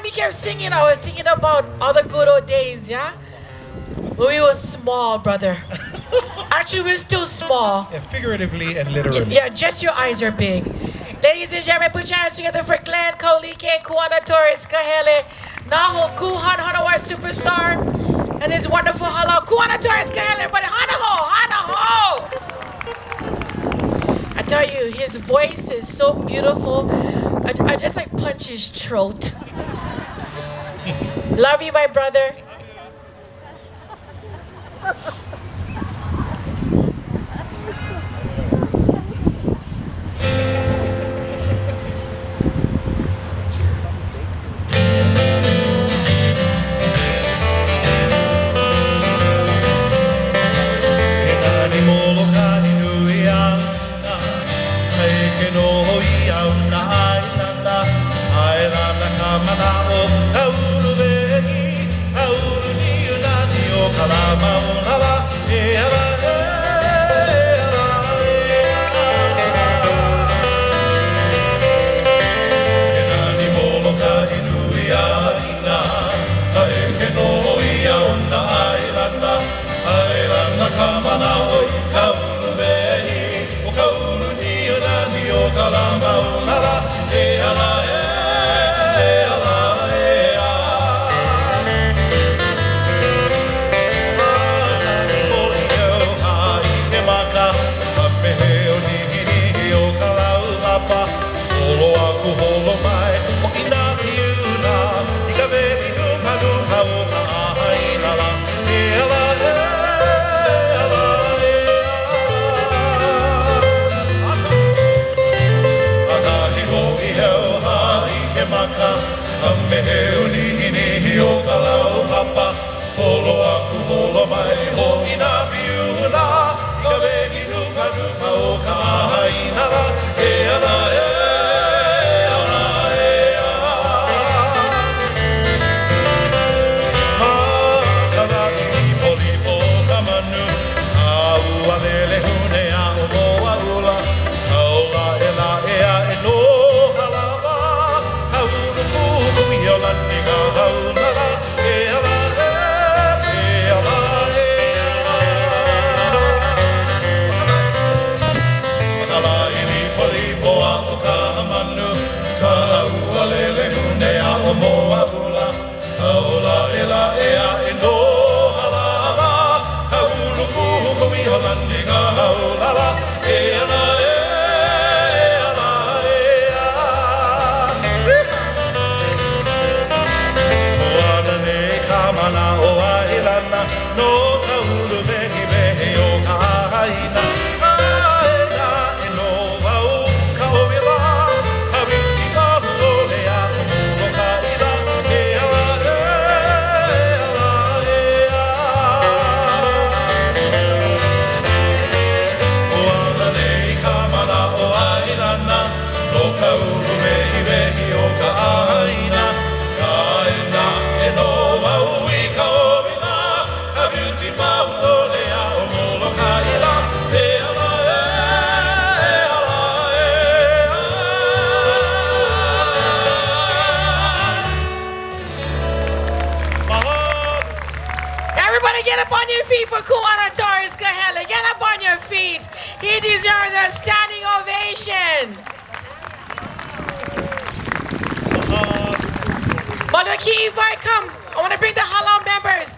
he kept singing, I was thinking about all the good old days, yeah? When we were small, brother. Actually, we're still small. Yeah, figuratively and literally. Yeah, just your eyes are big. Ladies and gentlemen, put your hands together for Glenn Kolike, Kuana Torres, Kahele, Naho, Kuhan, Hanawar Superstar, and his wonderful hello. Kuana Torres, Kahele, everybody, Hanaho, Hanaho! I tell you, his voice is so beautiful. I just like punch his throat. Love you, my brother. Get up on your feet for Kuana Torres Kahele. Get up on your feet. He deserves a standing ovation. Mother Key, if I come, I want to bring the Halal members.